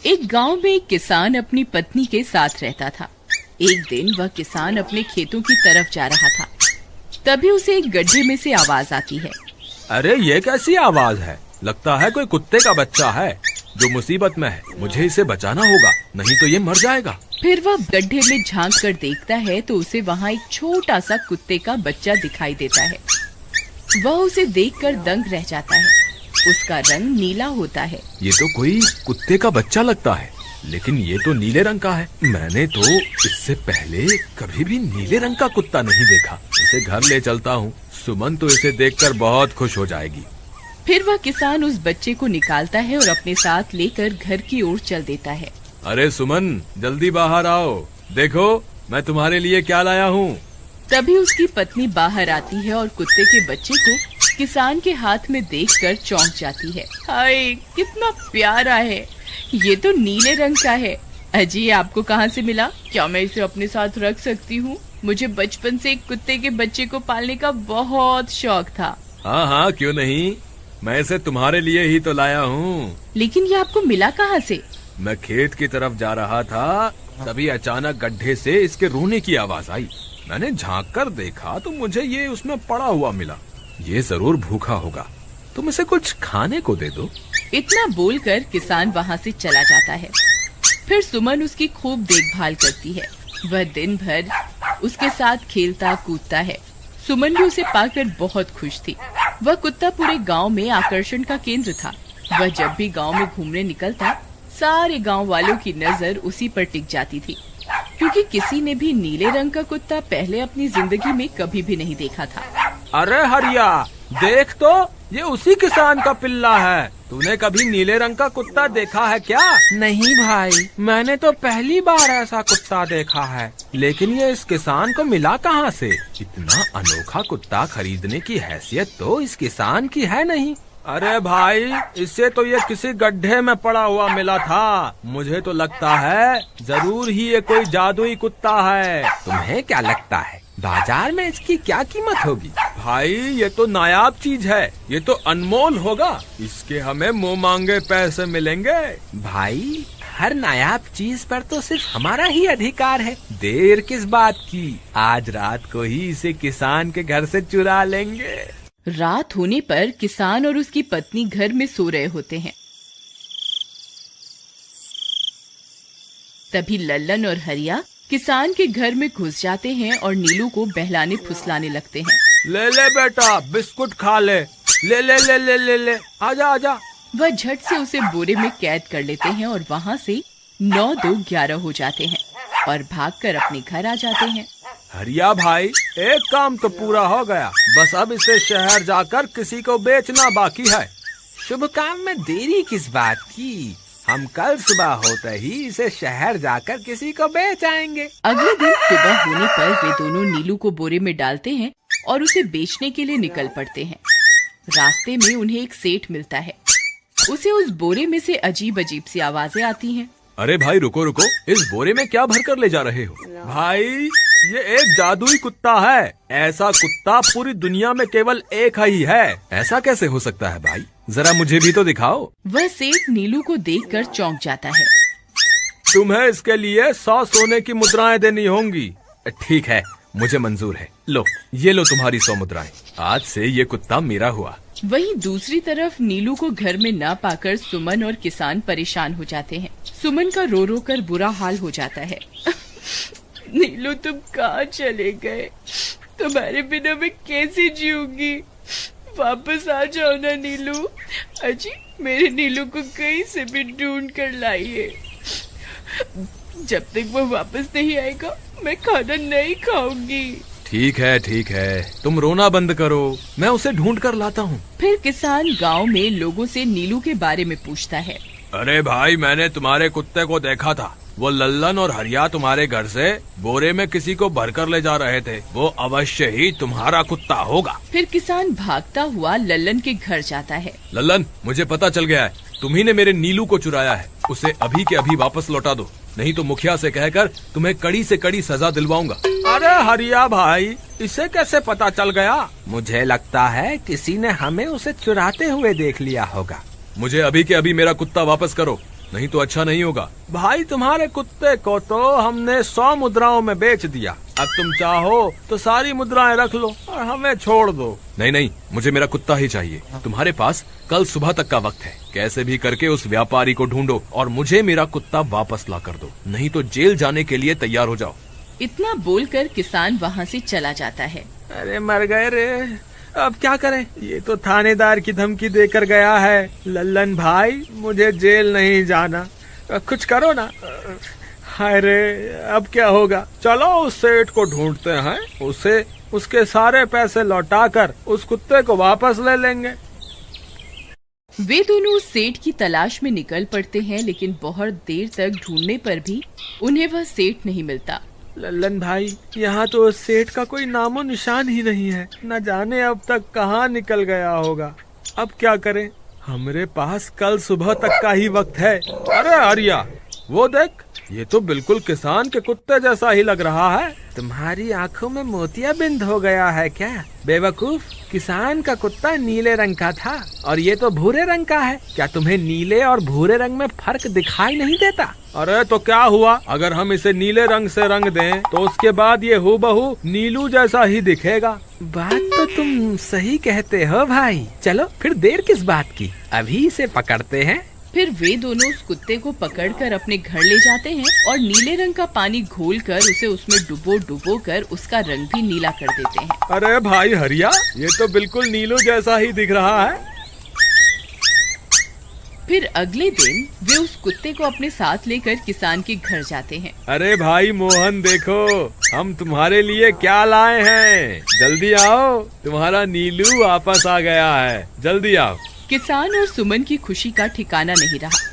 एक गांव में एक किसान अपनी पत्नी के साथ रहता था। एक दिन वह किसान अपने खेतों की तरफ जा रहा था। तभी उसे एक गड्ढे में से आवाज आती है। अरे ये कैसी आवाज है? लगता है कोई कुत्ते का बच्चा है जो मुसीबत में है। मुझे इसे बचाना होगा, नहीं तो ये मर जाएगा। फिर वह गड्ढे में झांक कर देखता है तो उसे वहाँ एक छोटा सा कुत्ते का बच्चा दिखाई देता है। वह उसे देखकर दंग रह जाता है। उसका रंग नीला होता है। ये तो कोई कुत्ते का बच्चा लगता है, लेकिन ये तो नीले रंग का है। मैंने तो इससे पहले कभी भी नीले रंग का कुत्ता नहीं देखा। इसे घर ले चलता हूँ, सुमन तो इसे देखकर बहुत खुश हो जाएगी। फिर वह किसान उस बच्चे को निकालता है और अपने साथ लेकर घर की ओर चल देता है। अरे सुमन, जल्दी बाहर आओ, देखो मैं तुम्हारे लिए क्या लाया हूँ। तभी उसकी पत्नी बाहर आती है और कुत्ते के बच्चे को किसान के हाथ में देखकर चौंक जाती है। हाय, कितना प्यारा है, ये तो नीले रंग का है। अजी, ये आपको कहाँ से मिला? क्या मैं इसे अपने साथ रख सकती हूँ? मुझे बचपन से एक कुत्ते के बच्चे को पालने का बहुत शौक था। हाँ हाँ, क्यों नहीं, मैं इसे तुम्हारे लिए ही तो लाया हूँ। लेकिन ये आपको मिला कहाँ से? मैं खेत की तरफ जा रहा था, तभी अचानक गड्ढे से इसके रोने की आवाज आई। मैंने झांक कर देखा तो मुझे ये उसमें पड़ा हुआ मिला। ये जरूर भूखा होगा, तुम इसे कुछ खाने को दे दो। इतना बोलकर किसान वहाँ से चला जाता है। फिर सुमन उसकी खूब देखभाल करती है। वह दिन भर उसके साथ खेलता कूदता है। सुमन भी उसे पाकर बहुत खुश थी। वह कुत्ता पूरे गांव में आकर्षण का केंद्र था। वह जब भी गांव में घूमने निकलता, सारे गांव वालों की नजर उसी पर टिक जाती थी, क्योंकि किसी ने भी नीले रंग का कुत्ता पहले अपनी जिंदगी में कभी भी नहीं देखा था। अरे हरिया, देख तो, ये उसी किसान का पिल्ला है। तूने कभी नीले रंग का कुत्ता देखा है क्या? नहीं भाई, मैंने तो पहली बार ऐसा कुत्ता देखा है। लेकिन ये इस किसान को मिला कहाँ से? इतना अनोखा कुत्ता खरीदने की हैसियत तो इस किसान की है नहीं। अरे भाई, इससे तो ये किसी गड्ढे में पड़ा हुआ मिला था। मुझे तो लगता है जरूर ही ये कोई जादुई कुत्ता है। तुम्हें क्या लगता है बाजार में इसकी क्या कीमत होगी? भाई, ये तो नायाब चीज है, ये तो अनमोल होगा। इसके हमें मुंह मांगे पैसे मिलेंगे। भाई, हर नायाब चीज पर तो सिर्फ हमारा ही अधिकार है। देर किस बात की, आज रात को ही इसे किसान के घर से चुरा लेंगे। रात होने पर किसान और उसकी पत्नी घर में सो रहे होते हैं। तभी लल्लन और हरिया किसान के घर में घुस जाते हैं और नीलू को बहलाने फुसलाने लगते हैं। ले ले बेटा, बिस्कुट खा ले, ले ले ले ले ले ले, आजा आजा। वह झट से उसे बोरे में कैद कर लेते हैं और वहाँ से 9-2-11 हो जाते हैं और भागकर अपने घर आ जाते हैं। हरिया भाई, एक काम तो पूरा हो गया, बस अब इसे शहर जाकर किसी को बेचना बाकी है। शुभ काम में देरी किस बात की, हम कल सुबह होते ही इसे शहर जाकर किसी को बेच आएंगे। अगले दिन सुबह होने पर वे दोनों नीलू को बोरे में डालते हैं और उसे बेचने के लिए निकल पड़ते हैं। रास्ते में उन्हें एक सेठ मिलता है। उसे उस बोरे में से अजीब अजीब सी आवाजें आती हैं। अरे भाई, रुको रुको, इस बोरे में क्या भर कर ले जा रहे हो? भाई, ये एक जादुई कुत्ता है। ऐसा कुत्ता पूरी दुनिया में केवल एक ही है। ऐसा कैसे हो सकता है भाई? जरा मुझे भी तो दिखाओ। वह सेठ नीलू को देखकर चौंक जाता है। तुम्हें इसके लिए 100 सोने की मुद्राएं देनी होंगी। ठीक है, मुझे मंजूर है। लो, ये लो तुम्हारी 100 मुद्राएं। आज से ये कुत्ता मेरा हुआ। वहीं दूसरी तरफ नीलू को घर में न पाकर सुमन और किसान परेशान हो जाते हैं। सुमन का रो रो कर बुरा हाल हो जाता है। नीलू, तुम कहाँ चले गए? तुम्हारे बिना मैं कैसे जीऊंगी? वापस आ जाओ ना नीलू। अजी, मेरे नीलू को कहीं से भी ढूंढ कर लाइए। जब तक वो वापस नहीं आएगा मैं खाना नहीं खाऊंगी। ठीक है, तुम रोना बंद करो, मैं उसे ढूंढ कर लाता हूँ। फिर किसान गांव में लोगों से नीलू के बारे में पूछता है। अरे भाई, मैंने तुम्हारे कुत्ते को देखा था। वो लल्लन और हरिया तुम्हारे घर से बोरे में किसी को भरकर ले जा रहे थे। वो अवश्य ही तुम्हारा कुत्ता होगा। फिर किसान भागता हुआ लल्लन के घर जाता है। लल्लन, मुझे पता चल गया है, तुम्ही ने मेरे नीलू को चुराया है। उसे अभी के अभी वापस लौटा दो, नहीं तो मुखिया से कहकर तुम्हें कड़ी से कड़ी सजा दिलवाऊंगा। अरे हरिया भाई, इसे कैसे पता चल गया? मुझे लगता है किसी ने हमें उसे चुराते हुए देख लिया होगा। मुझे अभी के अभी मेरा कुत्ता वापस करो, नहीं तो अच्छा नहीं होगा। भाई तुम्हारे कुत्ते को तो हमने 100 मुद्राओं में बेच दिया, अब तुम चाहो तो सारी मुद्राएं रख लो और हमें छोड़ दो। नहीं नहीं, मुझे मेरा कुत्ता ही चाहिए। तुम्हारे पास कल सुबह तक का वक्त है, कैसे भी करके उस व्यापारी को ढूंढो और मुझे मेरा कुत्ता वापस ला कर दो, नहीं तो जेल जाने के लिए तैयार हो जाओ। इतना बोलकर किसान वहाँ से चला जाता है। अरे मर गए रे, अब क्या करें, ये तो थानेदार की धमकी देकर गया है। लल्लन भाई, मुझे जेल नहीं जाना, कुछ करो ना। हाय रे, अब क्या होगा। चलो उस सेठ को ढूंढते हैं, उसे उसके सारे पैसे लौटाकर उस कुत्ते को वापस ले लेंगे। वे दोनों उस सेठ की तलाश में निकल पड़ते हैं, लेकिन बहुत देर तक ढूंढने पर भी उन्हें वह सेठ नहीं मिलता। लल्लन भाई, यहाँ तो उस सेठ का कोई नामो निशान ही नहीं है, न जाने अब तक कहाँ निकल गया होगा। अब क्या करें, हमारे पास कल सुबह तक का ही वक्त है। अरे आर्या, वो देख, ये तो बिल्कुल किसान के कुत्ते जैसा ही लग रहा है। तुम्हारी आंखों में मोतियाबिंद हो गया है क्या बेवकूफ? किसान का कुत्ता नीले रंग का था और ये तो भूरे रंग का है। क्या तुम्हें नीले और भूरे रंग में फर्क दिखाई नहीं देता? अरे तो क्या हुआ, अगर हम इसे नीले रंग से रंग दें तो उसके बाद ये हूबहू नीलू जैसा ही दिखेगा। बात तो तुम सही कहते हो भाई। चलो फिर देर किस बात की, अभी इसे पकड़ते हैं। फिर वे दोनों उस कुत्ते को पकड़कर अपने घर ले जाते हैं और नीले रंग का पानी घोलकर उसे उसमें डुबो कर उसका रंग भी नीला कर देते हैं। अरे भाई हरिया, ये तो बिल्कुल नीलू जैसा ही दिख रहा है। फिर अगले दिन वे उस कुत्ते को अपने साथ लेकर किसान के घर जाते हैं। अरे भाई मोहन, देखो हम तुम्हारे लिए क्या लाए हैं, जल्दी आओ, तुम्हारा नीलू वापस आ गया है, जल्दी आओ। किसान और सुमन की खुशी का ठिकाना नहीं रहा।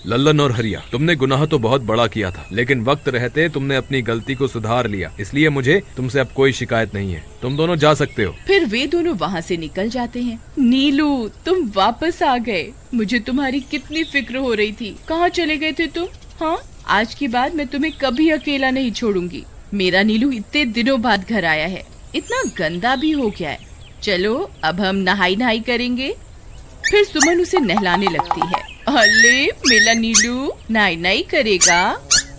लल्लन और हरिया, तुमने गुनाह तो बहुत बड़ा किया था, लेकिन वक्त रहते तुमने अपनी गलती को सुधार लिया, इसलिए मुझे तुमसे अब कोई शिकायत नहीं है। तुम दोनों जा सकते हो। फिर वे दोनों वहाँ से निकल जाते हैं। नीलू, तुम वापस आ गए, मुझे तुम्हारी कितनी फिक्र हो रही थी। कहाँ चले गए थे तुम? हाँ, आज के बाद मैं तुम्हें कभी अकेला नहीं छोड़ूंगी। मेरा नीलू इतने दिनों बाद घर आया है, इतना गंदा भी हो गया है। चलो अब हम नहाई करेंगे। फिर सुमन उसे नहलाने लगती है। अले मेरा नीलू नहाई करेगा,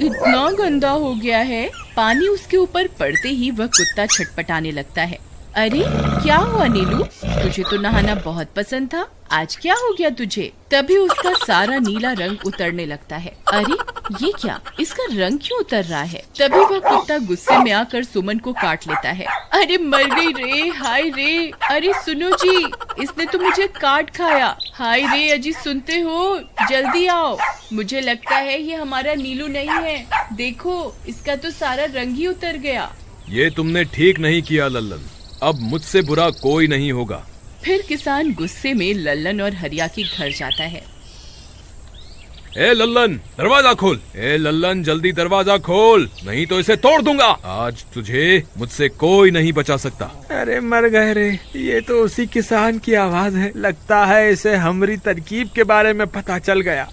इतना गंदा हो गया है। पानी उसके ऊपर पड़ते ही वह कुत्ता छटपटाने लगता है। अरे क्या हुआ नीलू, तुझे तो नहाना बहुत पसंद था, आज क्या हो गया तुझे? तभी उसका सारा नीला रंग उतरने लगता है। अरे ये क्या, इसका रंग क्यों उतर रहा है? तभी वह कुत्ता गुस्से में आकर सुमन को काट लेता है। अरे मर गई रे, हाय रे। अरे सुनो जी, इसने तो मुझे काट खाया। हाय रे अजी, सुनते हो? जल्दी आओ, मुझे लगता है ये हमारा नीलू नहीं है। देखो, इसका तो सारा रंग ही उतर गया। ये तुमने ठीक नहीं किया लल्लन, अब मुझसे बुरा कोई नहीं होगा। फिर किसान गुस्से में लल्लन और हरिया के घर जाता है। ए लल्लन, दरवाजा खोल। ए लल्लन, जल्दी दरवाजा खोल, नहीं तो इसे तोड़ दूंगा। आज तुझे मुझसे कोई नहीं बचा सकता। अरे मर गए रे, ये तो उसी किसान की आवाज है। लगता है इसे हमारी तरकीब के बारे में पता चल गया।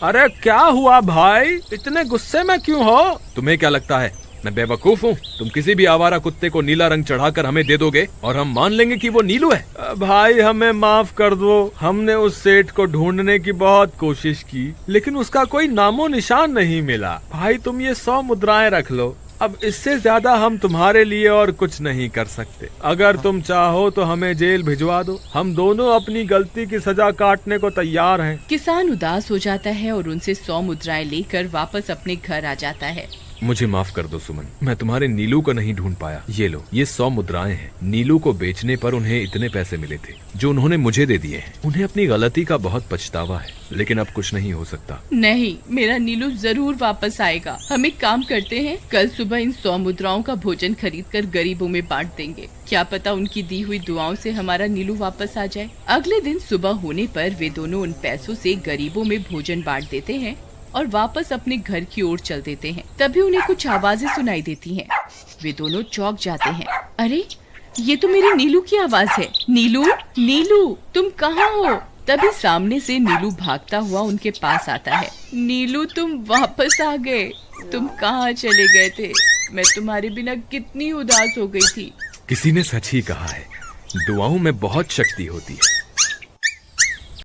अरे क्या हुआ भाई, इतने गुस्से में क्यों हो? तुम्हें क्या लगता है मैं बेवकूफ हूँ? तुम किसी भी आवारा कुत्ते को नीला रंग चढ़ाकर हमें दे दोगे और हम मान लेंगे कि वो नीलू है। भाई हमें माफ कर दो, हमने उस सेठ को ढूंढने की बहुत कोशिश की, लेकिन उसका कोई नामो निशान नहीं मिला। भाई तुम ये 100 मुद्राएं रख लो, अब इससे ज्यादा हम तुम्हारे लिए और कुछ नहीं कर सकते। अगर तुम चाहो तो हमें जेल भिजवा दो, हम दोनों अपनी गलती की सजा काटने को तैयार हैं। किसान उदास हो जाता है और उनसे 100 मुद्राएं लेकर वापस अपने घर आ जाता है। मुझे माफ कर दो सुमन, मैं तुम्हारे नीलू को नहीं ढूंढ पाया। ये लो, ये 100 मुद्राएं हैं। नीलू को बेचने पर उन्हें इतने पैसे मिले थे जो उन्होंने मुझे दे दिए हैं। उन्हें अपनी गलती का बहुत पछतावा है, लेकिन अब कुछ नहीं हो सकता। नहीं, मेरा नीलू जरूर वापस आएगा। हम एक काम करते हैं, कल सुबह इन 100 मुद्राओं का भोजन खरीदकर गरीबों में बांट देंगे। क्या पता उनकी दी हुई दुआओं से हमारा नीलू वापस आ जाए। अगले दिन सुबह होने पर वे दोनों उन पैसों से गरीबों में भोजन बांट देते हैं और वापस अपने घर की ओर चल देते हैं। तभी उन्हें कुछ आवाजें सुनाई देती हैं। वे दोनों चौंक जाते हैं। अरे ये तो मेरे नीलू की आवाज है। नीलू, नीलू तुम कहाँ हो? तभी सामने से नीलू भागता हुआ उनके पास आता है। नीलू तुम वापस आ गए, तुम कहाँ चले गए थे? मैं तुम्हारे बिना कितनी उदास हो गई थी। किसी ने सच ही कहा है, दुआओं में बहुत शक्ति होती है।